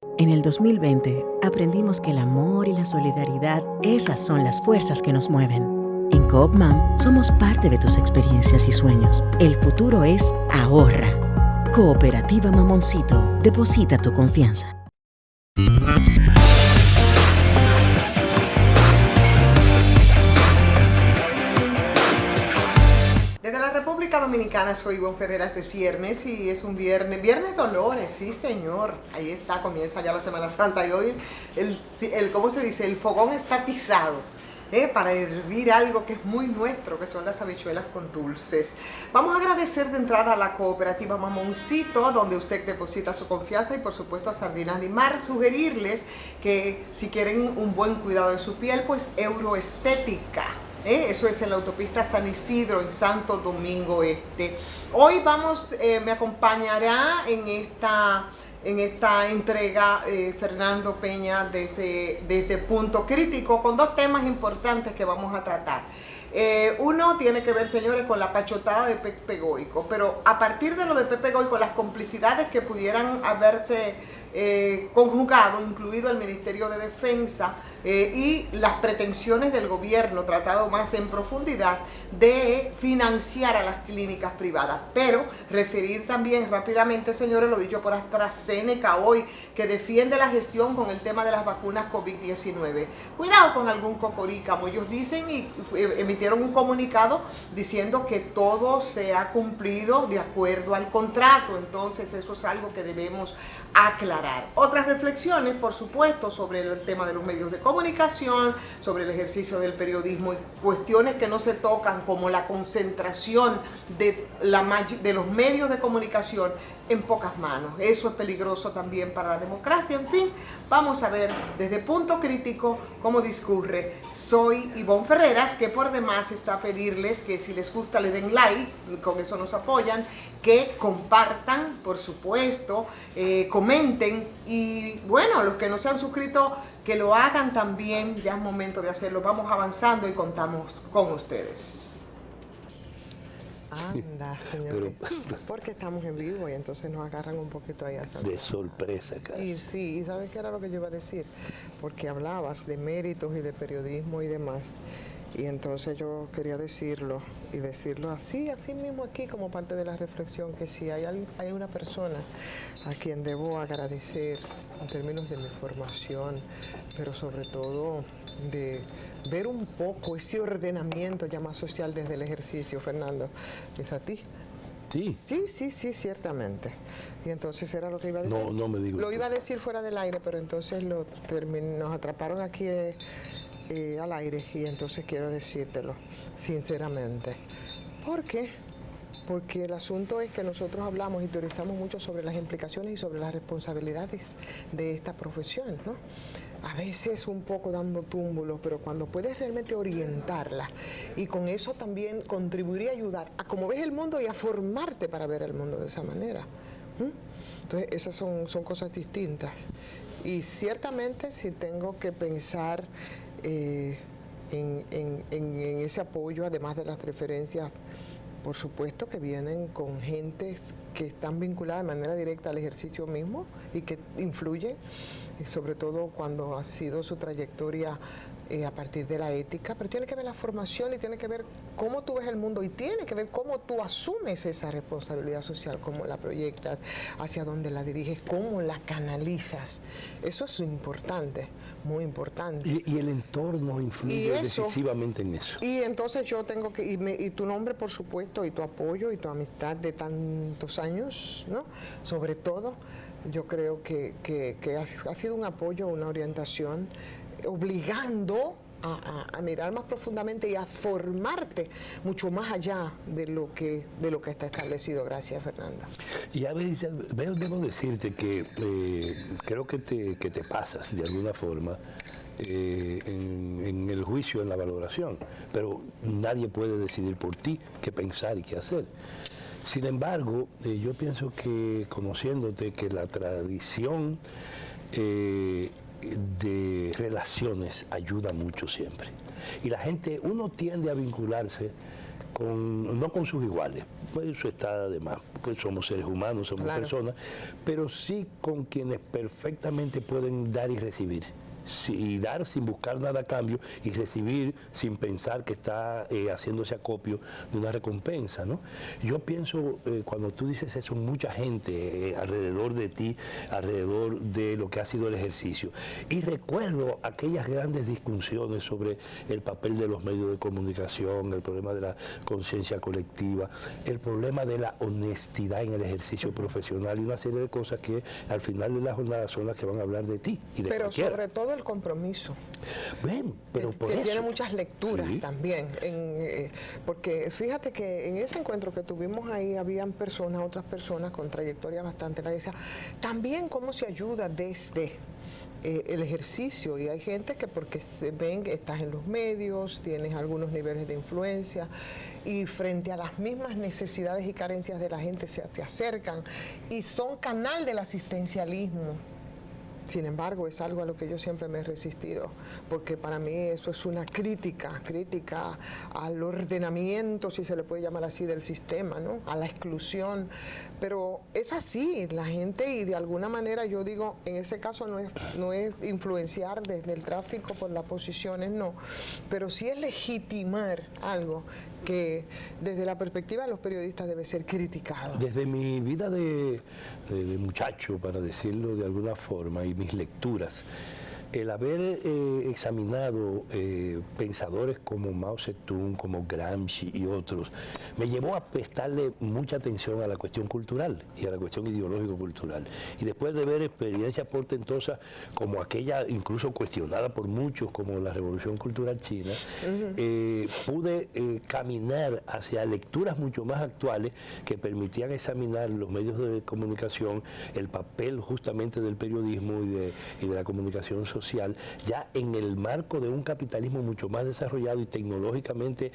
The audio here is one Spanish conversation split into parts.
En el 2020, aprendimos que el amor y la solidaridad, esas son las fuerzas que nos mueven. En Coopmam, somos parte de tus experiencias y sueños. El futuro es ahorra. Cooperativa Mamoncito, deposita tu confianza. Desde la República Dominicana soy Ivonne Ferreras, es viernes y es un viernes Dolores, sí señor, ahí está, comienza ya la Semana Santa y hoy ¿cómo se dice? El fogón está atizado, para hervir algo que es muy nuestro, que son las habichuelas con dulces. Vamos a agradecer de entrada a la cooperativa Mamoncito, donde usted deposita su confianza, y por supuesto a Sardinas Limar. Sugerirles que si quieren un buen cuidado de su piel, pues Euroestética. Eso es en la autopista San Isidro, en Santo Domingo Este. Hoy me acompañará en esta entrega Fernando Peña desde Punto Crítico, con dos temas importantes que vamos a tratar. Uno tiene que ver, señores, con la pachotada de Pepe Goico, pero a partir de lo de Pepe Goico, las complicidades que pudieran haberse conjugado, incluido el Ministerio de Defensa, y las pretensiones del gobierno, tratado más en profundidad, de financiar a las clínicas privadas. Pero referir también rápidamente, señores, lo dicho por AstraZeneca hoy, que defiende la gestión con el tema de las vacunas COVID-19. Cuidado con algún cocorí, como ellos dicen, y emitieron un comunicado diciendo que todo se ha cumplido de acuerdo al contrato. Entonces eso es algo que debemos aclarar. Otras reflexiones, por supuesto, sobre el tema de los medios de comunicación, sobre el ejercicio del periodismo y cuestiones que no se tocan, como la concentración de los medios de comunicación en pocas manos. Eso es peligroso también para la democracia. En fin, vamos a ver desde Punto Crítico cómo discurre. Soy Ivonne Ferreras, que por demás está a pedirles que si les gusta le den like, con eso nos apoyan, que compartan, por supuesto, comenten, y bueno, los que no se han suscrito, que lo hagan también. Ya es momento de hacerlo. Vamos avanzando y contamos con ustedes. Anda, señor. Porque estamos en vivo y entonces nos agarran un poquito ahí a saltar. De sorpresa casi. Sí, y ¿sabes qué era lo que yo iba a decir? Porque hablabas de méritos y de periodismo y demás. Y entonces yo quería decirlo, y decirlo así mismo aquí, como parte de la reflexión, que si hay una persona a quien debo agradecer en términos de mi formación, pero sobre todo de ver un poco ese ordenamiento ya más social desde el ejercicio, Fernando, es a ti. Sí. Sí, ciertamente. Y entonces era lo que iba a decir. No me digo. Lo iba a decir fuera del aire, pero entonces nos atraparon aquí al aire, y entonces quiero decírtelo sinceramente. ¿Por qué? Porque el asunto es que nosotros hablamos y teorizamos mucho sobre las implicaciones y sobre las responsabilidades de esta profesión, ¿no? A veces un poco dando túmbulos, pero cuando puedes realmente orientarla y con eso también contribuir y ayudar a cómo ves el mundo y a formarte para ver el mundo de esa manera. Entonces esas son cosas distintas. Y ciertamente si tengo que pensar en ese apoyo, además de las referencias, por supuesto, que vienen con gentes que están vinculadas de manera directa al ejercicio mismo y que influyen, sobre todo cuando ha sido su trayectoria a partir de la ética, pero tiene que ver la formación y tiene que ver cómo tú ves el mundo y tiene que ver cómo tú asumes esa responsabilidad social, cómo la proyectas, hacia dónde la diriges, cómo la canalizas. Eso es importante, muy importante. Y el entorno influye decisivamente en eso. Y entonces yo tengo que, y tu nombre, por supuesto, y tu apoyo y tu amistad de tantos años, ¿no? Sobre todo, yo creo que ha sido un apoyo, una orientación, obligando a mirar más profundamente y a formarte mucho más allá de lo que está establecido. Gracias, Fernanda. Y a veces, debo decirte que creo que te pasas de alguna forma en el juicio, en la valoración, pero nadie puede decidir por ti qué pensar y qué hacer. Sin embargo, yo pienso que, conociéndote, que la tradición de relaciones ayuda mucho siempre. Y la gente, uno tiende a vincularse no con sus iguales, pues eso está de más, porque somos seres humanos, somos personas, pero sí con quienes perfectamente pueden dar y recibir. Y dar sin buscar nada a cambio y recibir sin pensar que está haciéndose acopio de una recompensa, ¿no? Yo pienso, cuando tú dices eso, mucha gente alrededor de ti, alrededor de lo que ha sido el ejercicio. Y recuerdo aquellas grandes discusiones sobre el papel de los medios de comunicación, el problema de la conciencia colectiva, el problema de la honestidad en el ejercicio profesional y una serie de cosas que al final de la jornada son las que van a hablar de ti y de cualquiera. Sobre todo el compromiso. Bien, pero por que eso tiene muchas lecturas también, porque fíjate que en ese encuentro que tuvimos ahí habían otras personas con trayectoria bastante larga, decían, también cómo se ayuda desde el ejercicio, y hay gente que porque se ven que estás en los medios, tienes algunos niveles de influencia y frente a las mismas necesidades y carencias de la gente te acercan y son canal del asistencialismo. Sin embargo, es algo a lo que yo siempre me he resistido, porque para mí eso es una crítica al ordenamiento, si se le puede llamar así, del sistema, ¿no? A la exclusión. Pero es así, la gente, y de alguna manera yo digo, en ese caso no es influenciar desde el tráfico por las posiciones, no, pero sí es legitimar algo que desde la perspectiva de los periodistas debe ser criticado. Desde mi vida de muchacho, para decirlo de alguna forma, y mis lecturas, el haber examinado pensadores como Mao Zedong, como Gramsci y otros, me llevó a prestarle mucha atención a la cuestión cultural y a la cuestión ideológico-cultural. Y después de ver experiencias portentosas como aquella, incluso cuestionada por muchos, como la Revolución Cultural China, pude caminar hacia lecturas mucho más actuales que permitían examinar los medios de comunicación, el papel justamente del periodismo y de la comunicación social, ya en el marco de un capitalismo mucho más desarrollado y tecnológicamente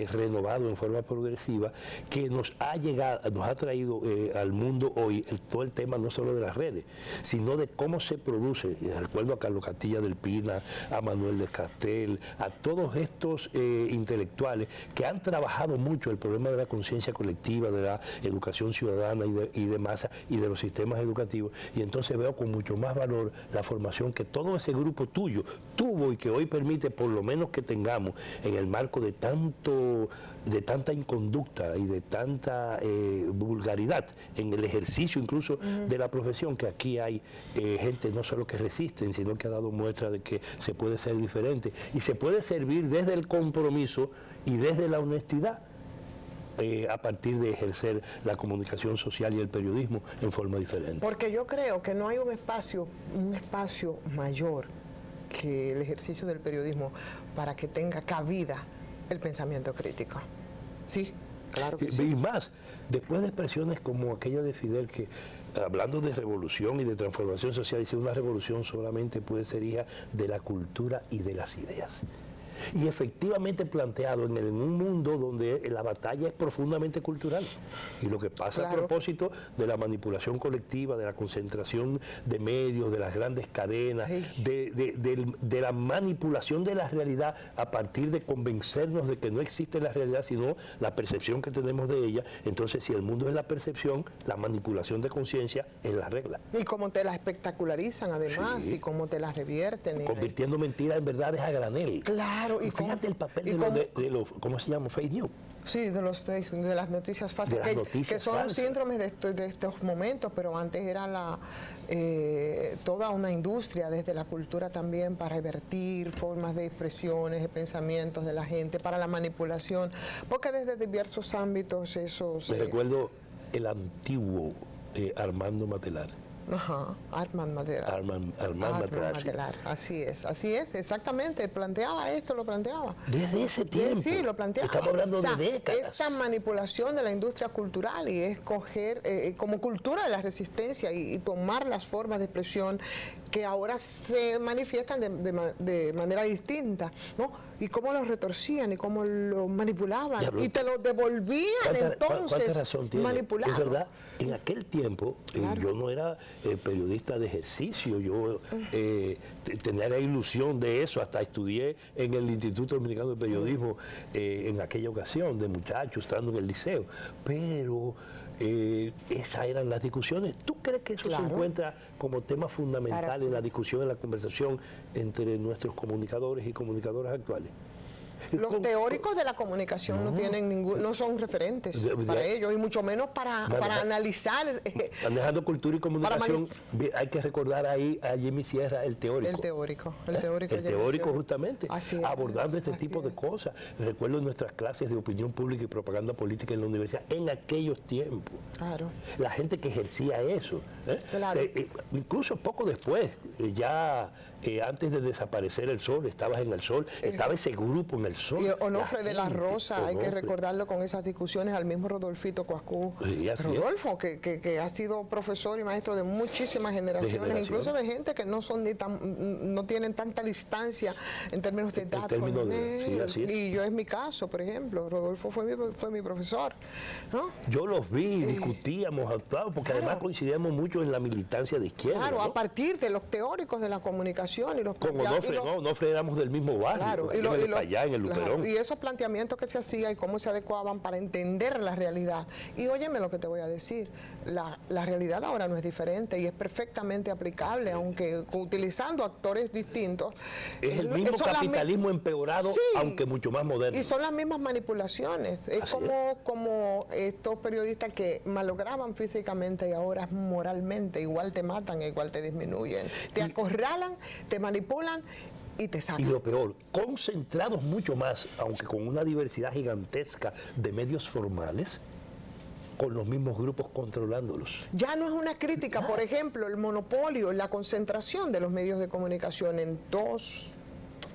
renovado en forma progresiva, que nos ha traído al mundo hoy todo el tema no solo de las redes, sino de cómo se produce. Recuerdo a Carlos Castilla del Pina, a Manuel Descastel, a todos estos intelectuales que han trabajado mucho el problema de la conciencia colectiva, de la educación ciudadana y de masa y de los sistemas educativos, y entonces veo con mucho más valor la formación que todo ese grupo tuyo tuvo y que hoy permite por lo menos que tengamos en el marco de tanta inconducta y de tanta vulgaridad en el ejercicio incluso de la profesión, que aquí hay gente no solo que resisten, sino que ha dado muestra de que se puede ser diferente y se puede servir desde el compromiso y desde la honestidad, a partir de ejercer la comunicación social y el periodismo en forma diferente. Porque yo creo que no hay un espacio mayor que el ejercicio del periodismo para que tenga cabida el pensamiento crítico. Sí, claro que sí. Y más, después de expresiones como aquella de Fidel, que hablando de revolución y de transformación social, dice: una revolución solamente puede ser hija de la cultura y de las ideas. Y efectivamente planteado en un mundo donde la batalla es profundamente cultural. Y lo que pasa a propósito de la manipulación colectiva, de la concentración de medios, de las grandes cadenas, de la manipulación de la realidad a partir de convencernos de que no existe la realidad, sino la percepción que tenemos de ella. Entonces, si el mundo es la percepción, la manipulación de conciencia es la regla. Y cómo te la espectacularizan además, y cómo te la revierten. Convirtiendo mentiras en verdades a granel. Claro. Y fíjate el papel de los, ¿cómo se llama? Fake news. Sí, de las noticias falsas, que son los síndromes de estos momentos, pero antes era toda una industria desde la cultura también para revertir formas de expresiones, de pensamientos de la gente, para la manipulación, porque desde diversos ámbitos eso Me recuerdo el antiguo Armando Matelar. Ajá, Armand Matelar. Armand Matelar. Así es, exactamente, lo planteaba. Desde ese tiempo. Sí, lo planteaba. Estamos hablando de décadas. Esta manipulación de la industria cultural y es coger como cultura de la resistencia y tomar las formas de expresión que ahora se manifiestan de manera distinta, ¿no? Y cómo los retorcían y cómo los manipulaban y te los devolvían entonces manipulados. Es verdad, en aquel tiempo yo no era periodista de ejercicio, yo tenía la ilusión de eso, hasta estudié en el Instituto Dominicano de Periodismo en aquella ocasión, de muchachos, estando en el liceo, pero esas eran las discusiones. ¿Tú crees que eso se encuentra como tema fundamental en la discusión, en la conversación entre nuestros comunicadores y comunicadoras actuales? Los teóricos de la comunicación no son referentes para ellos, y mucho menos para analizar. Manejando cultura y comunicación, hay que recordar ahí a Jimmy Sierra, el teórico. El teórico justamente, abordando este tipo de cosas. Recuerdo nuestras clases de opinión pública y propaganda política en la universidad, en aquellos tiempos. Claro. La gente que ejercía eso. Claro. Incluso poco después, ya antes de desaparecer el Sol, estabas en el Sol, estaba ese grupo en el Sol. Y Onofre de la Rosa, hay que recordarlo con esas discusiones, al mismo Rodolfito Coascú. Rodolfo, que ha sido profesor y maestro de muchísimas generaciones, incluso de gente que no son no tienen tanta distancia en términos de edad. Y yo es mi caso, por ejemplo, Rodolfo fue mi profesor, ¿no? Yo los vi, discutíamos, porque además coincidíamos mucho en la militancia de izquierda. Claro, a partir de los teóricos de la comunicación y los como Onofre éramos del mismo barrio, allá en el Luperón. Y esos planteamientos que se hacían y cómo se adecuaban para entender la realidad. Y óyeme lo que te voy a decir, la realidad ahora no es diferente y es perfectamente aplicable, aunque utilizando actores distintos. Es el mismo capitalismo empeorado, aunque mucho más moderno. Y son las mismas manipulaciones. Es como estos periodistas que malograban físicamente y ahora moralmente igual te matan, igual te disminuyen. Te acorralan, te manipulan y te sacan. Y lo peor, concentrados mucho más, aunque con una diversidad gigantesca de medios formales, con los mismos grupos controlándolos. Ya no es una crítica, por ejemplo, el monopolio, la concentración de los medios de comunicación en dos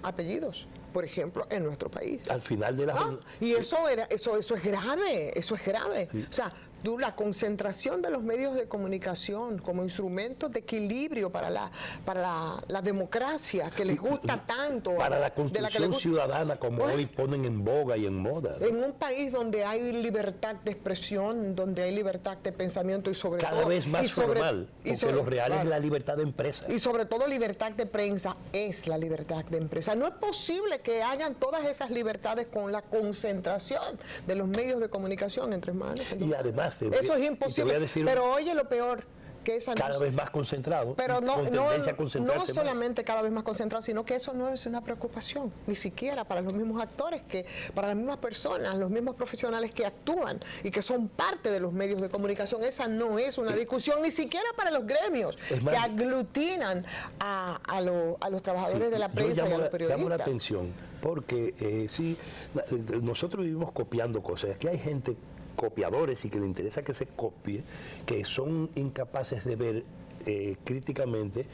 apellidos, por ejemplo, en nuestro país. Al final de la... Y eso es grave, eso es grave. Sí. O sea, la concentración de los medios de comunicación como instrumentos de equilibrio para la democracia que les gusta tanto. Para la construcción ciudadana, como hoy ponen en boga y en moda. En un país donde hay libertad de expresión, donde hay libertad de pensamiento y sobre todo... Cada vez más formal, porque lo real es la libertad de empresa. Y sobre todo libertad de prensa es la libertad de empresa. No es posible que hayan todas esas libertades con la concentración de los medios de comunicación entre manos. Y además eso es imposible, pero oye lo peor, que esa cada vez más concentrado, pero no solamente cada vez más concentrado, sino que eso no es una preocupación, ni siquiera para los mismos actores, para las mismas personas, los mismos profesionales que actúan y que son parte de los medios de comunicación. Esa no es una discusión, ni siquiera para los gremios que aglutinan a los trabajadores de la prensa y a los periodistas. Llamo la atención, porque nosotros vivimos copiando cosas. Aquí hay gente copiadores y que le interesa que se copie, que son incapaces de ver críticamente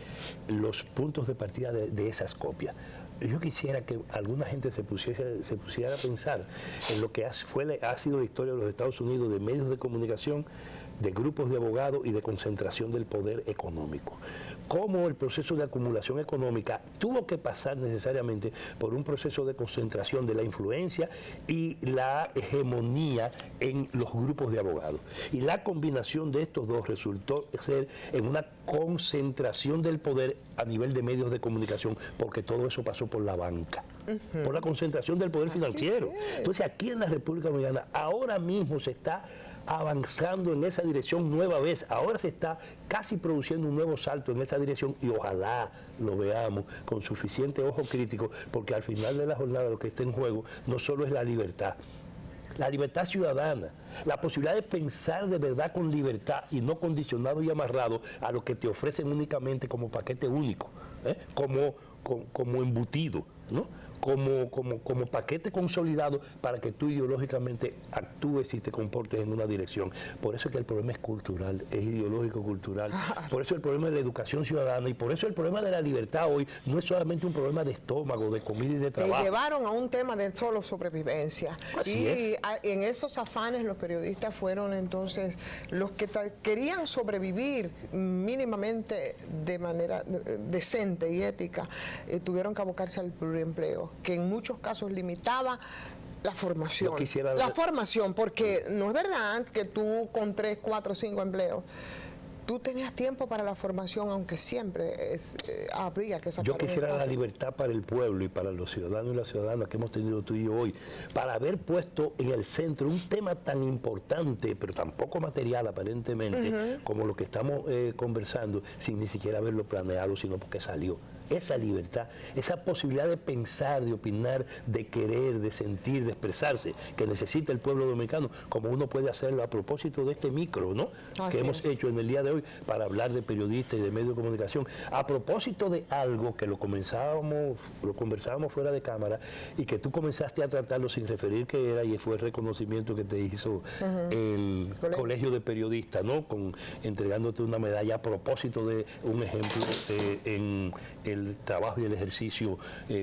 los puntos de partida de esas copias. Yo quisiera que alguna gente se pusiera a pensar en lo que ha sido la historia de los Estados Unidos de medios de comunicación, de grupos de abogados y de concentración del poder económico. Cómo el proceso de acumulación económica tuvo que pasar necesariamente por un proceso de concentración de la influencia y la hegemonía en los grupos de abogados. Y la combinación de estos dos resultó ser en una concentración del poder a nivel de medios de comunicación, porque todo eso pasó por la banca, por la concentración del poder financiero. Entonces aquí en la República Dominicana ahora mismo se está avanzando en esa dirección nueva vez, ahora se está casi produciendo un nuevo salto en esa dirección y ojalá lo veamos con suficiente ojo crítico, porque al final de la jornada lo que está en juego no solo es la libertad ciudadana, la posibilidad de pensar de verdad con libertad y no condicionado y amarrado a lo que te ofrecen únicamente como paquete único, como embutido, ¿no? como paquete consolidado para que tú ideológicamente actúes y te comportes en una dirección. Por eso es que el problema es cultural, es ideológico cultural. Por eso el problema de la educación ciudadana y por eso el problema de la libertad hoy no es solamente un problema de estómago, de comida y de trabajo. Te llevaron a un tema de solo sobrevivencia. Así es. En esos afanes los periodistas fueron entonces los que querían sobrevivir mínimamente de manera decente y ética, tuvieron que abocarse al pluriempleo, que en muchos casos limitaba la formación. La formación, porque no es verdad que tú con 3, 4, 5 empleos tú tenías tiempo para la formación, aunque siempre habría que sacar. Yo quisiera la libertad para el pueblo y para los ciudadanos y las ciudadanas que hemos tenido tú y yo hoy, para haber puesto en el centro un tema tan importante, pero tan poco material aparentemente, como lo que estamos conversando, sin ni siquiera haberlo planeado, sino porque salió. Esa libertad, esa posibilidad de pensar, de opinar, de querer, de sentir, de expresarse, que necesita el pueblo dominicano, como uno puede hacerlo a propósito de este micro, ¿no? Que hemos hecho en el día de hoy para hablar de periodistas y de medios de comunicación, a propósito de algo que lo conversábamos fuera de cámara y que tú comenzaste a tratarlo sin referir qué era, y fue el reconocimiento que te hizo el Colegio de Periodistas, ¿no? Entregándote una medalla a propósito de un ejemplo en el trabajo y el ejercicio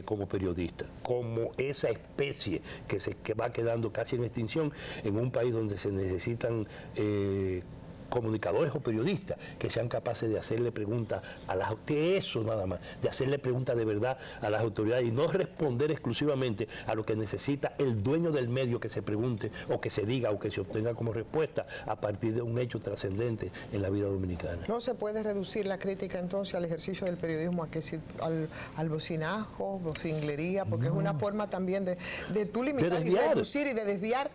como periodista, como esa especie que va quedando casi en extinción en un país donde se necesitan comunicadores o periodistas que sean capaces de hacerle preguntas a las autoridades, eso nada más, de hacerle preguntas de verdad a las autoridades y no responder exclusivamente a lo que necesita el dueño del medio que se pregunte o que se diga o que se obtenga como respuesta a partir de un hecho trascendente en la vida dominicana. No se puede reducir la crítica entonces al ejercicio del periodismo a que al bocinajo, vocinglería, porque es una forma también de tú limitar y reducir y de desviar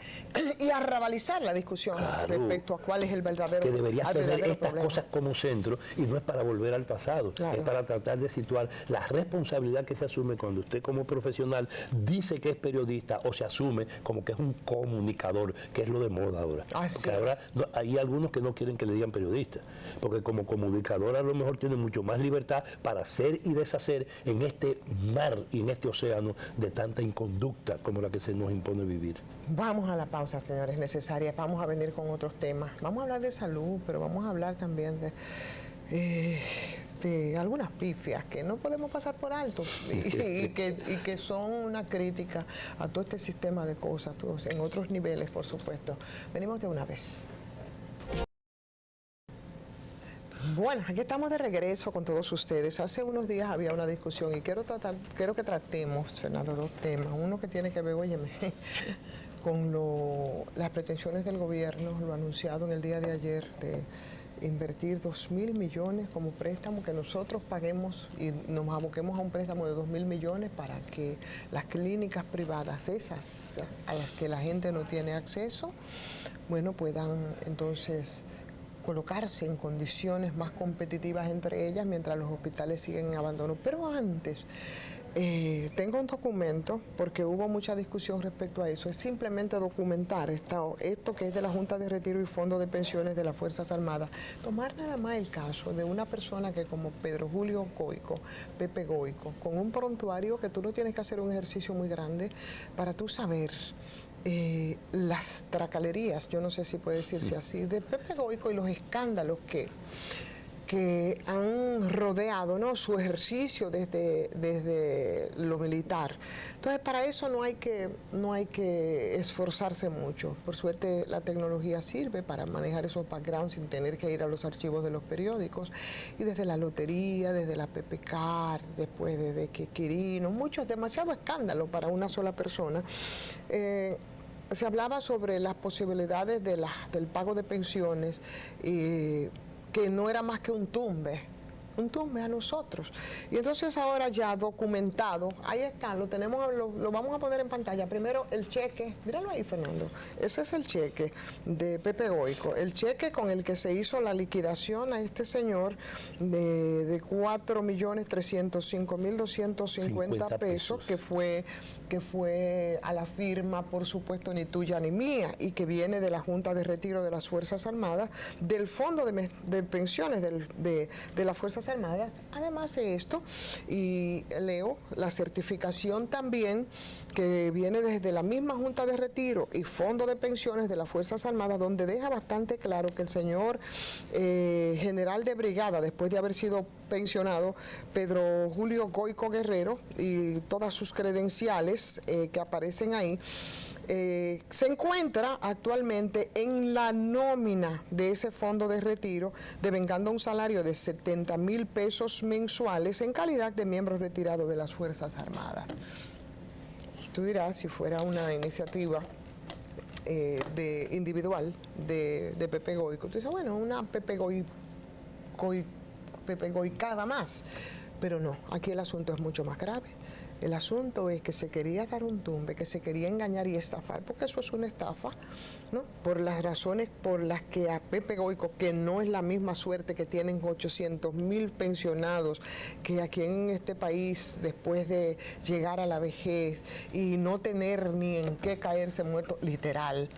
y arrabalizar la discusión respecto a cuál es el verdadero. Que deberías tener estas problema. cosas como centro y no es para volver al pasado, es para tratar de situar la responsabilidad que se asume cuando usted como profesional dice que es periodista o se asume como que es un comunicador, que es lo de moda ahora. Porque ahora hay algunos que no quieren que le digan periodista, porque como comunicador a lo mejor tiene mucho más libertad para hacer y deshacer en este mar y en este océano de tanta inconducta como la que se nos impone vivir. Vamos a la pausa, señores, necesaria. Vamos a venir con otros temas. Vamos a hablar de salud, pero vamos a hablar también de algunas pifias que no podemos pasar por alto y que son una crítica a todo este sistema de cosas, en otros niveles, por supuesto. Venimos de una vez. Bueno, aquí estamos de regreso con todos ustedes. Hace unos días había una discusión y quiero que tratemos, Fernando, dos temas. Uno que tiene que ver, óyeme, con las pretensiones del gobierno, lo anunciado en el día de ayer, de invertir 2.000 millones como préstamo, que nosotros paguemos y nos aboquemos a un préstamo de 2.000 millones para que las clínicas privadas, esas a las que la gente no tiene acceso, bueno, puedan entonces colocarse en condiciones más competitivas entre ellas mientras los hospitales siguen en abandono. Pero antes, tengo un documento, porque hubo mucha discusión respecto a eso, es simplemente documentar esto que es de la Junta de Retiro y Fondo de Pensiones de las Fuerzas Armadas, tomar nada más el caso de una persona que como Pedro Julio Goico, Pepe Goico, con un prontuario que tú no tienes que hacer un ejercicio muy grande para tú saber las tracalerías, yo no sé si puede decirse así, de Pepe Goico y los escándalos que han rodeado, ¿no?, su ejercicio desde lo militar. Entonces, para eso no hay que esforzarse mucho. Por suerte, la tecnología sirve para manejar esos backgrounds sin tener que ir a los archivos de los periódicos. Y desde la lotería, desde la PPCAR, después de Quirino, demasiado escándalo para una sola persona. Se hablaba sobre las posibilidades del pago de pensiones que no era más que un tumbe a nosotros. Y entonces ahora ya documentado, ahí está, lo tenemos, lo vamos a poner en pantalla. Primero el cheque, míralo ahí, Fernando, ese es el cheque de Pepe Goico, el cheque con el que se hizo la liquidación a este señor de 4.305.250 pesos, que fue a la firma, por supuesto, ni tuya ni mía, y que viene de la Junta de Retiro de las Fuerzas Armadas, del Fondo de Pensiones de las Fuerzas Fuerzas Armadas. Además de esto, y leo la certificación también que viene desde la misma Junta de Retiro y Fondo de Pensiones de las Fuerzas Armadas, donde deja bastante claro que el señor general de brigada, después de haber sido pensionado, Pedro Julio Goico Guerrero, y todas sus credenciales que aparecen ahí, se encuentra actualmente en la nómina de ese fondo de retiro, devengando un salario de 70,000 pesos mensuales en calidad de miembro retirado de las Fuerzas Armadas. Y tú dirás, si fuera una iniciativa individual de Pepe Goico, tú dices, bueno, una Pepe Goicada más. Pero no, aquí el asunto es mucho más grave. El asunto es que se quería dar un tumbe, que se quería engañar y estafar, porque eso es una estafa, ¿no? Por las razones por las que a Pepe Goico, que no es la misma suerte que tienen 800,000 pensionados, que aquí en este país, después de llegar a la vejez y no tener ni en qué caerse muerto, literal,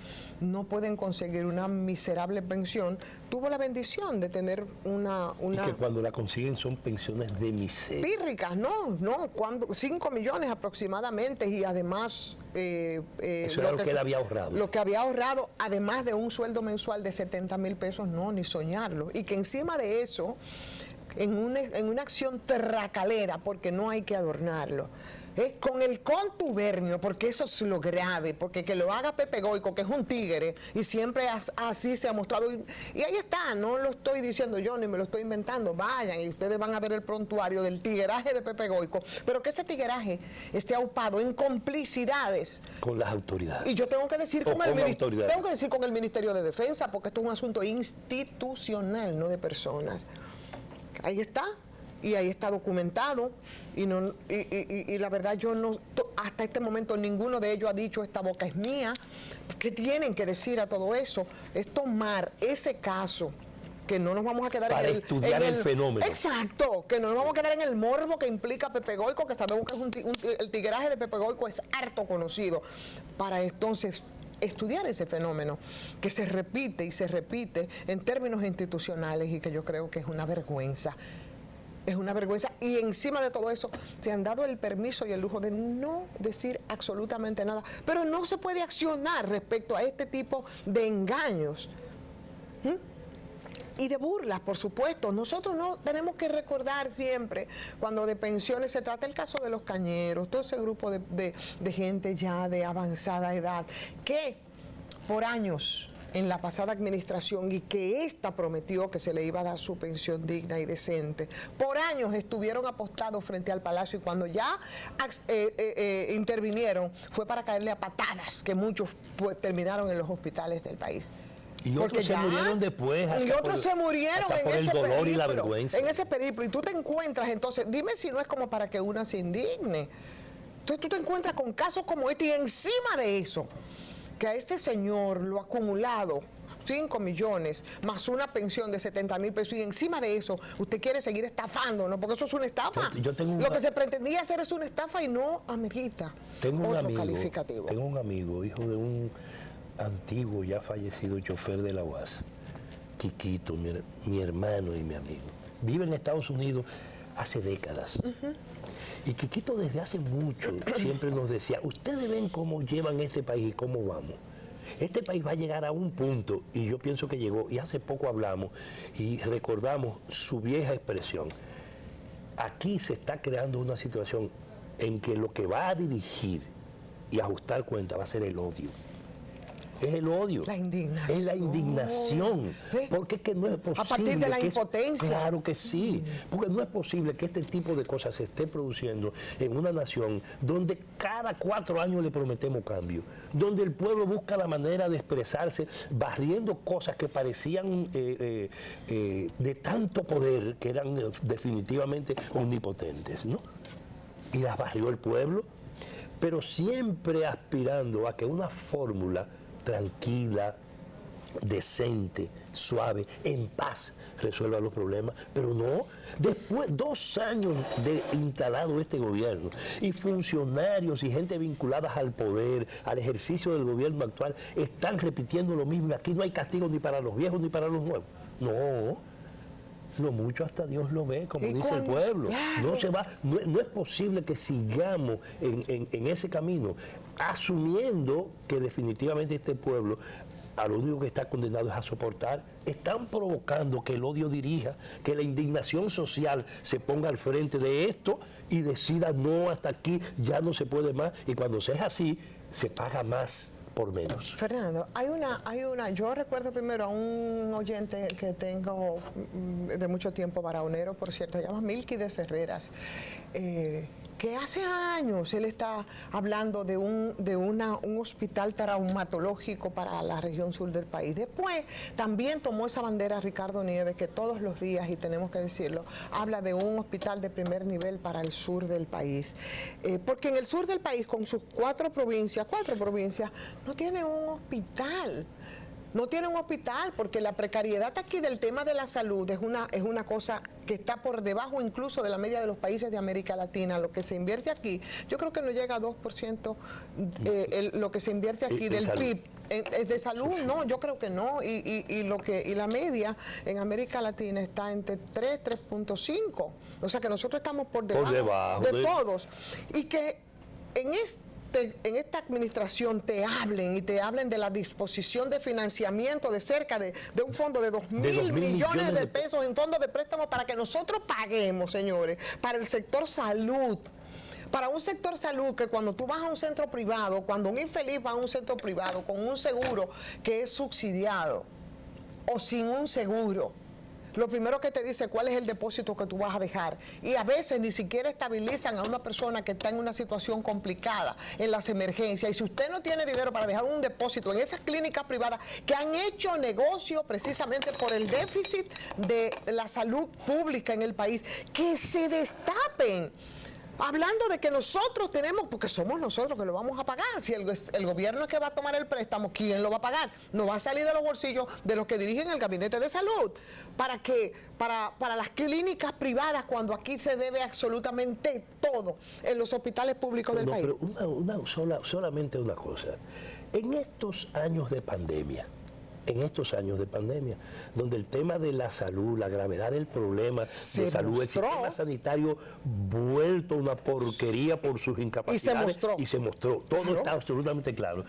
no pueden conseguir una miserable pensión, tuvo la bendición de tener una... Y que cuando la consiguen son pensiones de miseria. Pírricas, no, cuando 5 millones aproximadamente, y además... eso era lo que él había ahorrado. Lo que había ahorrado, además de un sueldo mensual de 70,000 pesos, no, ni soñarlo. Y que encima de eso, en una acción tracalera, porque no hay que adornarlo, con el contubernio, porque eso es lo grave, porque que lo haga Pepe Goico, que es un tigre, y siempre así se ha mostrado, y ahí está, no lo estoy diciendo yo, ni me lo estoy inventando, vayan y ustedes van a ver el prontuario del tigueraje de Pepe Goico, pero que ese tigueraje esté aupado en complicidades con las autoridades. Y yo tengo que decir con el Ministerio de Defensa, porque esto es un asunto institucional, no de personas. Ahí está. Y ahí está documentado, y la verdad yo no, hasta este momento ninguno de ellos ha dicho esta boca es mía. ¿Qué tienen que decir a todo eso? Es tomar ese caso, que no nos vamos a quedar para estudiar el fenómeno. Exacto, que no nos vamos a quedar en el morbo que implica Pepe Goico, que sabemos que es el tigueraje de Pepe Goico es harto conocido, para entonces estudiar ese fenómeno que se repite y se repite en términos institucionales, y que yo creo que es una vergüenza. Es una vergüenza, y encima de todo eso se han dado el permiso y el lujo de no decir absolutamente nada, pero no se puede accionar respecto a este tipo de engaños y de burlas, por supuesto. Nosotros no tenemos que recordar siempre, cuando de pensiones se trata, el caso de los cañeros, todo ese grupo de gente ya de avanzada edad, que por años en la pasada administración, y que ésta prometió que se le iba a dar su pensión digna y decente, por años estuvieron apostados frente al Palacio, y cuando ya intervinieron fue para caerle a patadas, que muchos terminaron en los hospitales del país. Y otros se murieron después. Y otros se murieron en ese dolor periplo, y la vergüenza. En ese periplo. Y tú te encuentras, entonces, dime si no es como para que una se indigne. Entonces tú te encuentras con casos como este, y encima de eso, que a este señor lo acumulado, 5 millones, más una pensión de 70,000 pesos, y encima de eso usted quiere seguir estafando, ¿no? Porque eso es una estafa. Lo que se pretendía hacer es una estafa, y no amerita otro calificativo. Tengo un amigo, hijo de un antiguo, ya fallecido chofer de la UAS, Quiquito, mi hermano y mi amigo. Vive en Estados Unidos hace décadas. Y Quiquito desde hace mucho siempre nos decía, ustedes ven cómo llevan este país y cómo vamos. Este país va a llegar a un punto, y yo pienso que llegó, y hace poco hablamos y recordamos su vieja expresión. Aquí se está creando una situación en que lo que va a dirigir y ajustar cuenta va a ser el odio. Es el odio. La indignación. Es la indignación. Porque es que no es posible. A partir de la impotencia. Claro que sí. Porque no es posible que este tipo de cosas se esté produciendo en una nación donde cada 4 años le prometemos cambio. Donde el pueblo busca la manera de expresarse barriendo cosas que parecían de tanto poder, que eran definitivamente omnipotentes, ¿no? Y las barrió el pueblo, pero siempre aspirando a que una fórmula tranquila, decente, suave, en paz, resuelva los problemas. Pero no, después 2 años de instalado este gobierno, y funcionarios y gente vinculadas al poder, al ejercicio del gobierno actual, están repitiendo lo mismo. Aquí no hay castigo ni para los viejos ni para los nuevos. No. lo mucho hasta Dios lo ve, como dice el pueblo. Claro. No se va, no es posible que sigamos en ese camino, asumiendo que definitivamente este pueblo a lo único que está condenado es a soportar. Están provocando que el odio dirija, que la indignación social se ponga al frente de esto y decida no, hasta aquí, ya no se puede más. Y cuando se es así, se paga más por menos. Fernando, yo recuerdo primero a un oyente que tengo de mucho tiempo, baraonero, por cierto, se llama Milquides Ferreras, que hace años él está hablando de un hospital traumatológico para la región sur del país. Después también tomó esa bandera Ricardo Nieves, que todos los días, y tenemos que decirlo, habla de un hospital de primer nivel para el sur del país. Porque en el sur del país, con sus cuatro provincias, no tiene un hospital. No tiene un hospital, porque la precariedad aquí del tema de la salud es una cosa que está por debajo incluso de la media de los países de América Latina. Lo que se invierte aquí, yo creo que no llega a 2% lo que se invierte aquí del PIB. De salud, no, yo creo que no. Y la media en América Latina está entre 3.5. O sea que nosotros estamos por debajo de todos. Y que en esta administración te hablen de la disposición de financiamiento de cerca de un fondo de 2.000 millones de pesos en fondos de préstamo para que nosotros paguemos, señores, para el sector salud. Para un sector salud que cuando tú vas a un centro privado, cuando un infeliz va a un centro privado con un seguro que es subsidiado o sin un seguro, lo primero que te dice cuál es el depósito que tú vas a dejar. Y a veces ni siquiera estabilizan a una persona que está en una situación complicada en las emergencias. Y si usted no tiene dinero para dejar un depósito en esas clínicas privadas que han hecho negocio precisamente por el déficit de la salud pública en el país, que se destapen. Hablando de que nosotros tenemos, porque somos nosotros que lo vamos a pagar. Si el gobierno es que va a tomar el préstamo, ¿quién lo va a pagar? No va a salir de los bolsillos de los que dirigen el gabinete de salud. Para las clínicas privadas, cuando aquí se debe absolutamente todo en los hospitales públicos del país. Pero solamente una cosa. En estos años de pandemia, donde el tema de la salud, la gravedad del problema de salud, el sistema sanitario vuelto una porquería por sus incapacidades, y se mostró, todo está absolutamente claro.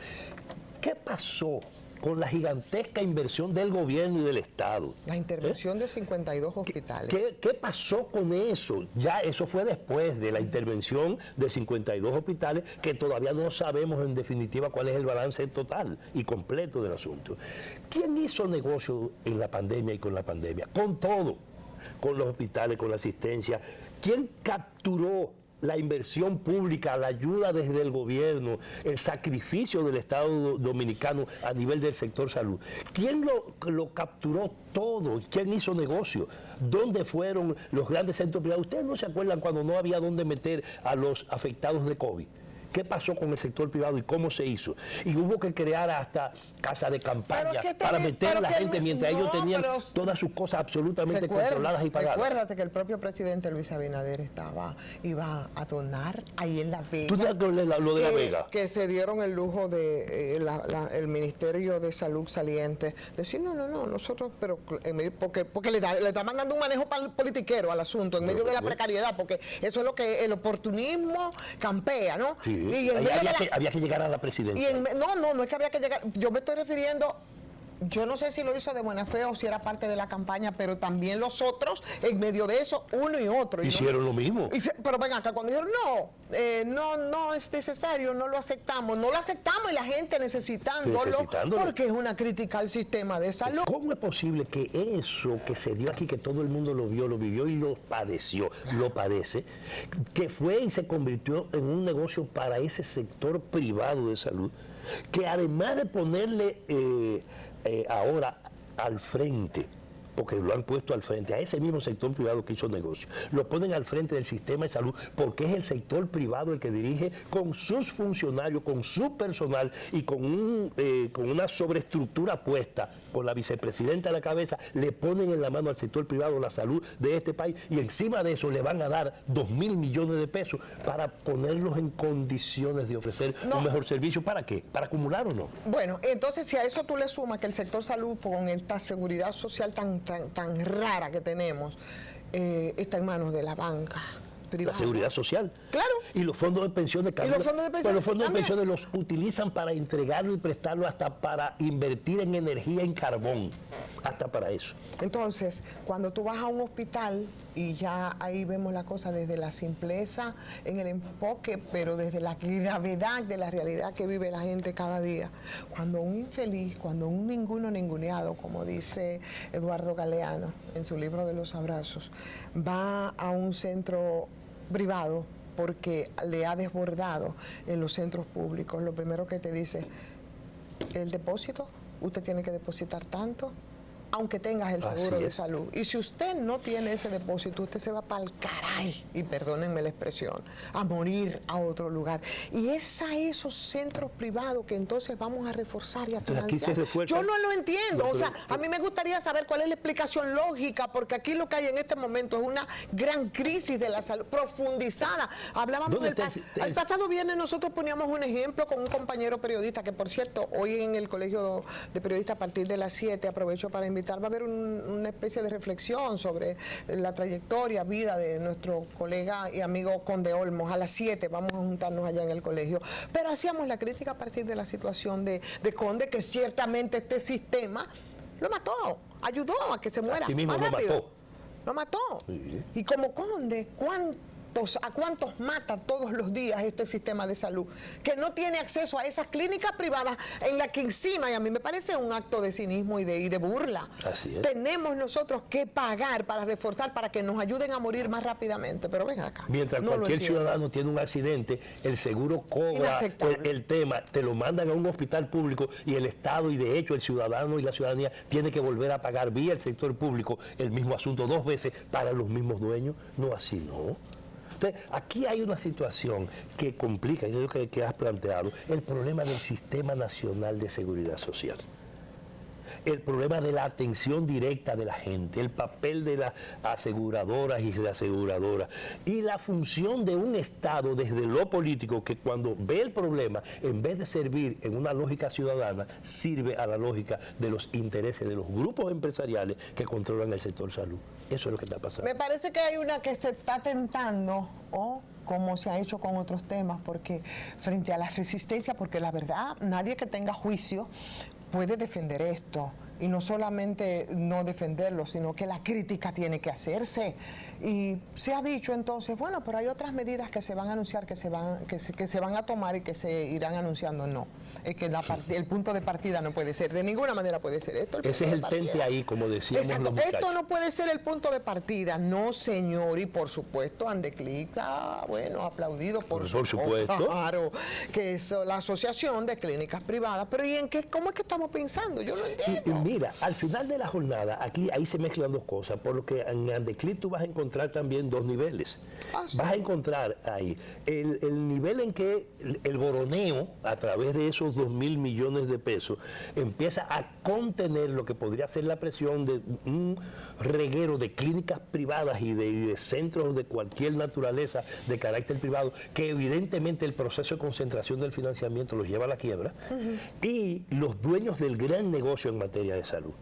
¿Qué pasó con la gigantesca inversión del gobierno y del Estado? La intervención de 52 hospitales. ¿Qué pasó con eso? Ya eso fue después de la intervención de 52 hospitales, que todavía no sabemos en definitiva cuál es el balance total y completo del asunto. ¿Quién hizo negocio en la pandemia y con la pandemia? Con todo, con los hospitales, con la asistencia. ¿Quién capturó la inversión pública, la ayuda desde el gobierno, el sacrificio del Estado dominicano a nivel del sector salud? ¿Quién lo capturó todo? ¿Quién hizo negocio? ¿Dónde fueron los grandes centros privados? ¿Ustedes no se acuerdan cuando no había dónde meter a los afectados de COVID? ¿Qué pasó con el sector privado y cómo se hizo? Y hubo que crear hasta casa de campaña para meter a la gente mientras ellos tenían todas sus cosas absolutamente controladas y pagadas. Recuérdate que el propio presidente Luis Abinader iba a donar ahí en La Vega. ¿Tú sabes lo de La Vega? Que se dieron el lujo de el Ministerio de Salud saliente decir, no, nosotros, pero porque le está mandando un manejo politiquero al asunto en medio de la precariedad, porque eso es lo que el oportunismo campea, ¿no? Sí. Y había que llegar a la presidencia. No es que había que llegar. Yo me estoy refiriendo, yo no sé si lo hizo de buena fe o si era parte de la campaña, pero también los otros, en medio de eso, uno y otro. Hicieron lo mismo. Pero ven acá, cuando dijeron, no es necesario, no lo aceptamos y la gente necesitándolo, porque es una crítica al sistema de salud. ¿Cómo es posible que eso que se dio aquí, que todo el mundo lo vio, lo vivió y lo padeció, lo padece, que fue y se convirtió en un negocio para ese sector privado de salud, que además de ponerle ahora al frente, porque lo han puesto al frente, a ese mismo sector privado que hizo negocio, lo ponen al frente del sistema de salud, porque es el sector privado el que dirige con sus funcionarios, con su personal y con una sobreestructura puesta, con la vicepresidenta a la cabeza, le ponen en la mano al sector privado la salud de este país, y encima de eso le van a dar 2.000 millones de pesos para ponerlos en condiciones de ofrecer un mejor servicio. ¿Para qué? ¿Para acumular o no? Bueno, entonces si a eso tú le sumas que el sector salud con esta seguridad social tan tan rara que tenemos está en manos de la banca privada. La seguridad social. Claro. Y los fondos de pensiones. Y los fondos de pensiones, pero los fondos también. de pensiones los utilizan para entregarlo y prestarlo, hasta para invertir en energía en carbón. Hasta para eso. Entonces, cuando tú vas a un hospital, y ya ahí vemos la cosa desde la simpleza en el enfoque, pero desde la gravedad de la realidad que vive la gente cada día. Cuando un infeliz, cuando un ninguneado, como dice Eduardo Galeano en su libro de los abrazos, va a un centro privado porque le ha desbordado en los centros públicos, lo primero que te dice, el depósito, usted tiene que depositar tanto, aunque tengas el seguro de salud. Y si usted no tiene ese depósito, usted se va para el caray, y perdónenme la expresión, a morir a otro lugar. Y es a esos centros privados que entonces vamos a reforzar y a financiar. Aquí se refuerza. Yo no lo entiendo. No, o sea, a mí me gustaría saber cuál es la explicación lógica, porque aquí lo que hay en este momento es una gran crisis de la salud, profundizada. Hablábamos el pasado viernes, nosotros poníamos un ejemplo con un compañero periodista, que por cierto, hoy en el Colegio de Periodistas a partir de las 7, aprovecho para invitar, va a haber una especie de reflexión sobre la trayectoria, vida de nuestro colega y amigo Conde Olmos. A las 7 vamos a juntarnos allá en el colegio. Pero hacíamos la crítica a partir de la situación de Conde, que ciertamente este sistema lo mató, ayudó a que se muera más rápido. Lo mató. Sí. Y como Conde, ¿a cuántos mata todos los días este sistema de salud? Que no tiene acceso a esas clínicas privadas en las que encima, y a mí me parece un acto de cinismo y de burla. Así es. Tenemos nosotros que pagar para reforzar, para que nos ayuden a morir más rápidamente. Pero ven acá. Mientras cualquier ciudadano tiene un accidente, el seguro cobra el tema, te lo mandan a un hospital público y el Estado, y de hecho el ciudadano y la ciudadanía tiene que volver a pagar vía el sector público el mismo asunto 2 veces para los mismos dueños. No, así no. Entonces, aquí hay una situación que complica, y es lo que has planteado, el problema del Sistema Nacional de Seguridad Social. El problema de la atención directa de la gente, el papel de las aseguradoras y reaseguradoras, y la función de un Estado desde lo político, que cuando ve el problema, en vez de servir en una lógica ciudadana, sirve a la lógica de los intereses de los grupos empresariales que controlan el sector salud. Eso es lo que está pasando. Me parece que hay una que se está tentando, como se ha hecho con otros temas, porque frente a la resistencia, porque la verdad, nadie que tenga juicio puede defender esto, y no solamente no defenderlo, sino que la crítica tiene que hacerse. Y se ha dicho entonces, bueno, pero hay otras medidas que se van a anunciar, que se van a tomar y que se irán anunciando. No, es que el punto de partida no puede ser, de ninguna manera puede ser esto. Ese es el tente ahí, como decíamos. Exacto, esto no puede ser el punto de partida, no señor, y por supuesto Andeclic, bueno, aplaudido por supuesto. Claro, que es la Asociación de Clínicas Privadas, pero ¿y en qué, cómo es que estamos pensando? Yo no entiendo. Mira, al final de la jornada, ahí se mezclan 2 cosas, por lo que en Andeclic tú vas a encontrar también 2 niveles. Sí. Vas a encontrar ahí el nivel en que el boroneo, a través de esos 2.000 millones de pesos, empieza a contener lo que podría ser la presión de un reguero de clínicas privadas y de centros de cualquier naturaleza de carácter privado, que evidentemente el proceso de concentración del financiamiento los lleva a la quiebra, y los dueños del gran negocio en materia de salud,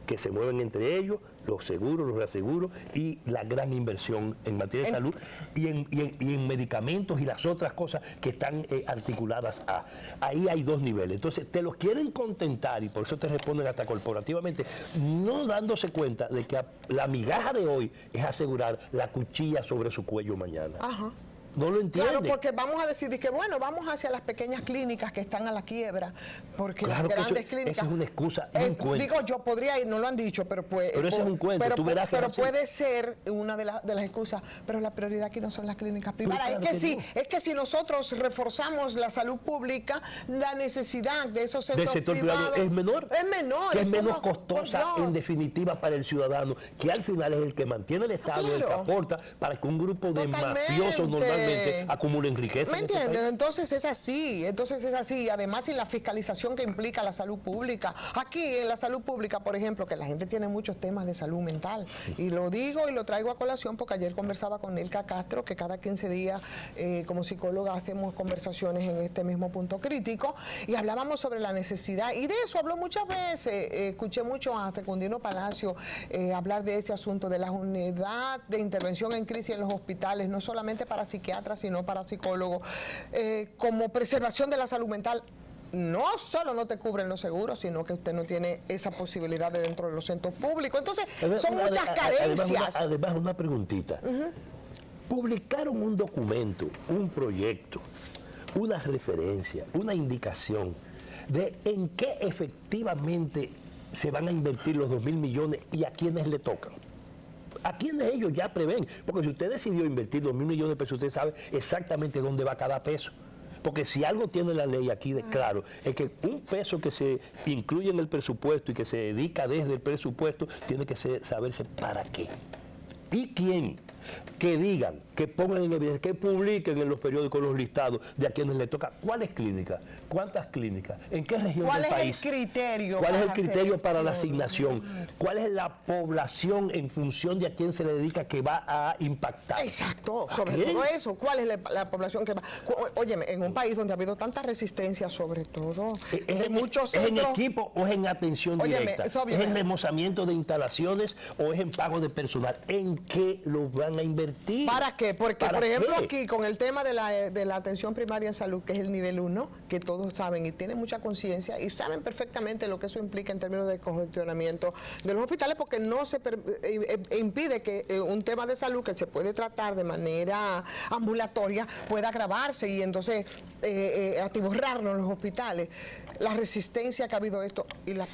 que se mueven entre ellos, los seguros, los reaseguros, y la gran inversión en materia de salud y en medicamentos y las otras cosas que están articuladas a. Ahí hay 2 niveles. Entonces, te los quieren contentar, y por eso te responden hasta corporativamente, no dándose cuenta de que la migaja de hoy es asegurar la cuchilla sobre su cuello mañana. Ajá. No lo entiende. Claro, porque vamos a decir que bueno, vamos hacia las pequeñas clínicas que están a la quiebra, porque claro, las grandes clínicas... Eso es una excusa, un cuento. Digo, yo podría ir, no lo han dicho, pero pues... Pero eso es un cuento, tú verás que... Pero puede ser una de las excusas, pero la prioridad aquí no son las clínicas privadas. Claro es que si nosotros reforzamos la salud pública, la necesidad de esos centros sector privado es menor. Es menor. Que es menos costosa, en definitiva, para el ciudadano, que al final es el que mantiene el Estado, el que aporta para que un grupo de mafiosos normalmente realmente acumulen riqueza. ¿Me en este entiendes? país. Entonces es así. Además, en la fiscalización que implica la salud pública. Aquí en la salud pública, por ejemplo, que la gente tiene muchos temas de salud mental. Y lo digo y lo traigo a colación porque ayer conversaba con Nilka Castro, que cada 15 días como psicóloga hacemos conversaciones en este mismo punto crítico, y hablábamos sobre la necesidad, y de eso habló muchas veces. Escuché mucho a Fecundino Palacio hablar de ese asunto de la unidad de intervención en crisis en los hospitales, no solamente para psiquiatras, sino para psicólogos, como preservación de la salud mental. No solo no te cubren los seguros, sino que usted no tiene esa posibilidad de dentro de los centros públicos. Entonces, son muchas carencias. Además, una preguntita. Publicaron un documento, un proyecto, una referencia, una indicación de en qué efectivamente se van a invertir los 2.000 millones y a quiénes le tocan. ¿A quiénes ellos ya prevén? Porque si usted decidió invertir 2.000 millones de pesos, usted sabe exactamente dónde va cada peso. Porque si algo tiene la ley aquí de claro, es que un peso que se incluye en el presupuesto y que se dedica desde el presupuesto, tiene que saberse para qué. ¿Y quién? Que digan, que pongan en evidencia, que publiquen en los periódicos los listados de a quienes les toca. ¿Cuáles clínicas? ¿Cuántas clínicas? ¿En qué región del país? ¿Cuál es el criterio? ¿Cuál es el criterio para la asignación? ¿Cuál es la población en función de a quién se le dedica que va a impactar? Exacto, sobre todo eso. ¿Cuál es la población que va? Óyeme, en un país donde ha habido tanta resistencia, sobre todo, de muchos ¿Es en centros... equipo o es en atención directa? ¿Es en remozamiento de instalaciones o es en pago de personal? ¿En qué lo van a invertir? ¿Para qué? Porque, por ejemplo, aquí con el tema de la atención primaria en salud, que es el nivel 1, que todos saben y tienen mucha conciencia y saben perfectamente lo que eso implica en términos de congestionamiento de los hospitales, porque no se impide que un tema de salud que se puede tratar de manera ambulatoria pueda agravarse y entonces atiborrarnos en los hospitales. La resistencia que ha habido esto y la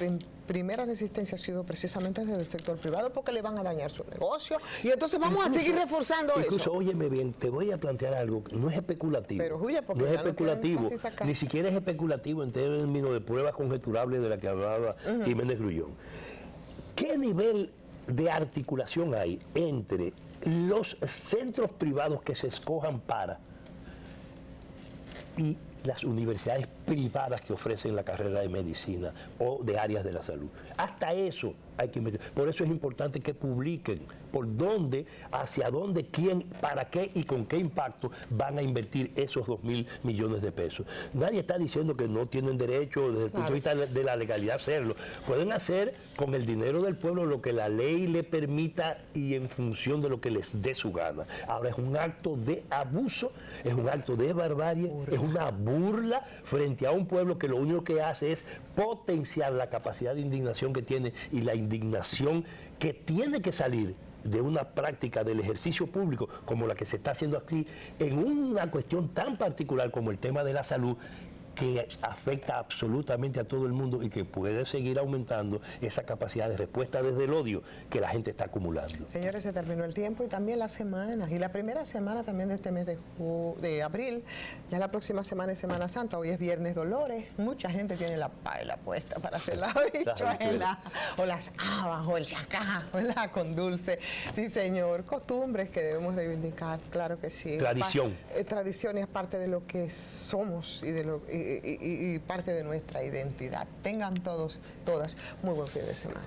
primera resistencia ha sido precisamente desde el sector privado porque le van a dañar su negocio y entonces vamos a seguir reforzando eso. Incluso, óyeme bien, te voy a plantear algo, no es especulativo. Pero, Julia, porque no es ya especulativo, no ni siquiera es especulativo en términos de pruebas conjeturables de la que hablaba Jiménez Grullón. ¿Qué nivel de articulación hay entre los centros privados que se escojan para y las universidades privadas que ofrecen la carrera de medicina o de áreas de la salud? Hasta eso hay que invertir. Por eso es importante que publiquen por dónde, hacia dónde, quién, para qué y con qué impacto van a invertir esos 2.000 millones de pesos. Nadie está diciendo que no tienen derecho desde el punto de vista de la legalidad hacerlo. Pueden hacer con el dinero del pueblo lo que la ley le permita y en función de lo que les dé su gana. Ahora es un acto de abuso, es un acto de barbarie, es una burla frente a un pueblo que lo único que hace es potenciar la capacidad de indignación que tiene y la indignación que tiene que salir de una práctica del ejercicio público como la que se está haciendo aquí en una cuestión tan particular como el tema de la salud, que afecta absolutamente a todo el mundo y que puede seguir aumentando esa capacidad de respuesta desde el odio que la gente está acumulando. Señores, se terminó el tiempo y también las semanas. Y la primera semana también de este mes de abril, ya la próxima semana es Semana Santa, hoy es Viernes Dolores. Mucha gente tiene la paella puesta para hacer la habichuela, o las habas, o el chacá, ¿verdad? Con dulce. Sí, señor, costumbres que debemos reivindicar, claro que sí. Tradición. Tradición es parte de lo que somos y de lo y parte de nuestra identidad. Tengan todas muy buen fin de semana.